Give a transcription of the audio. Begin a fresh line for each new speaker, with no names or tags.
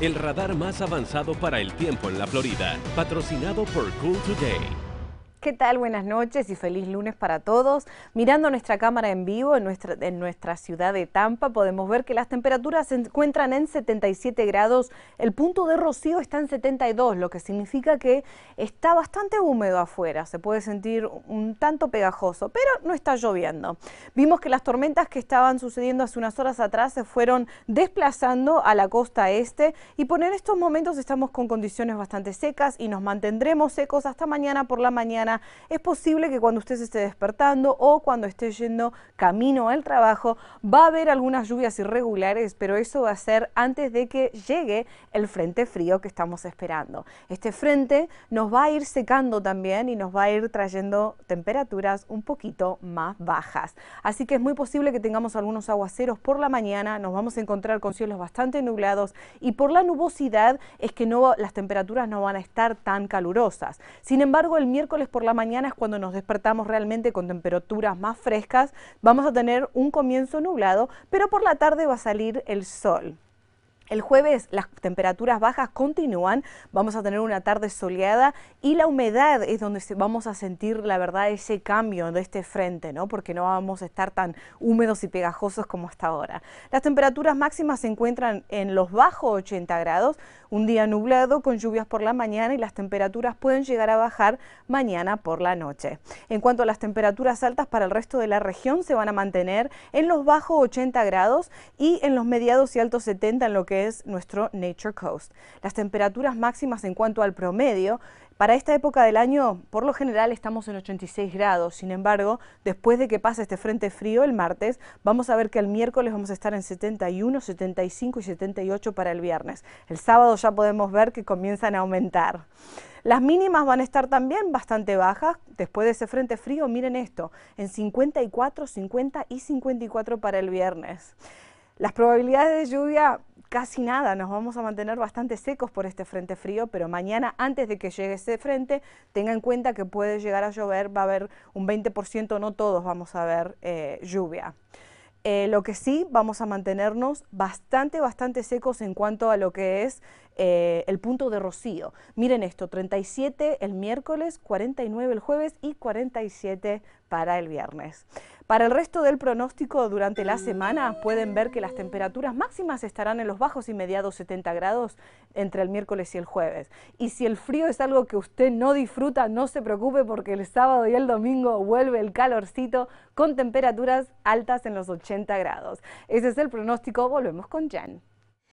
el radar más avanzado para el tiempo en la Florida, patrocinado por Cool Today.
¿Qué tal? Buenas noches y feliz lunes para todos. Mirando nuestra cámara en vivo en nuestra ciudad de Tampa, podemos ver que las temperaturas se encuentran en 77 grados. El punto de rocío está en 72, lo que significa que está bastante húmedo afuera. Se puede sentir un tanto pegajoso, pero no está lloviendo. Vimos que las tormentas que estaban sucediendo hace unas horas atrás se fueron desplazando a la costa este y en estos momentos estamos con condiciones bastante secas y nos mantendremos secos hasta mañana por la mañana. Es posible que cuando usted se esté despertando o cuando esté yendo camino al trabajo va a haber algunas lluvias irregulares, pero eso va a ser antes de que llegue el frente frío que estamos esperando. Este frente nos va a ir secando también y nos va a ir trayendo temperaturas un poquito más bajas. Así que es muy posible que tengamos algunos aguaceros por la mañana, nos vamos a encontrar con cielos bastante nublados y por la nubosidad es que las temperaturas no van a estar tan calurosas. Sin embargo, el miércoles por la mañana es cuando nos despertamos realmente con temperaturas más frescas. Vamos a tener un comienzo nublado, pero por la tarde va a salir el sol. El jueves las temperaturas bajas continúan, vamos a tener una tarde soleada y la humedad es donde vamos a sentir la verdad ese cambio de este frente, ¿no? Porque no vamos a estar tan húmedos y pegajosos como hasta ahora. Las temperaturas máximas se encuentran en los bajos 80 grados, un día nublado con lluvias por la mañana y las temperaturas pueden llegar a bajar mañana por la noche. En cuanto a las temperaturas altas para el resto de la región se van a mantener en los bajos 80 grados y en los mediados y altos 70 en lo que es nuestro Nature Coast. Las temperaturas máximas en cuanto al promedio para esta época del año, por lo general estamos en 86 grados. Sin embargo, después de que pase este frente frío el martes, vamos a ver que el miércoles vamos a estar en 71, 75 y 78 para el viernes. El sábado ya podemos ver que comienzan a aumentar. Las mínimas van a estar también bastante bajas. Después de ese frente frío, miren esto, en 54, 50 y 54 para el viernes. Las probabilidades de lluvia, casi nada, nos vamos a mantener bastante secos por este frente frío, pero mañana antes de que llegue ese frente, tenga en cuenta que puede llegar a llover, va a haber un 20%, no todos vamos a ver lluvia. Lo que sí, vamos a mantenernos bastante secos en cuanto a lo que es el punto de rocío. Miren esto, 37 el miércoles, 49 el jueves y 47 para el viernes. Para el resto del pronóstico durante la semana pueden ver que las temperaturas máximas estarán en los bajos y mediados 70 grados entre el miércoles y el jueves. Y si el frío es algo que usted no disfruta, no se preocupe porque el sábado y el domingo vuelve el calorcito con temperaturas altas en los 80 grados. Ese es el pronóstico. Volvemos con Jen.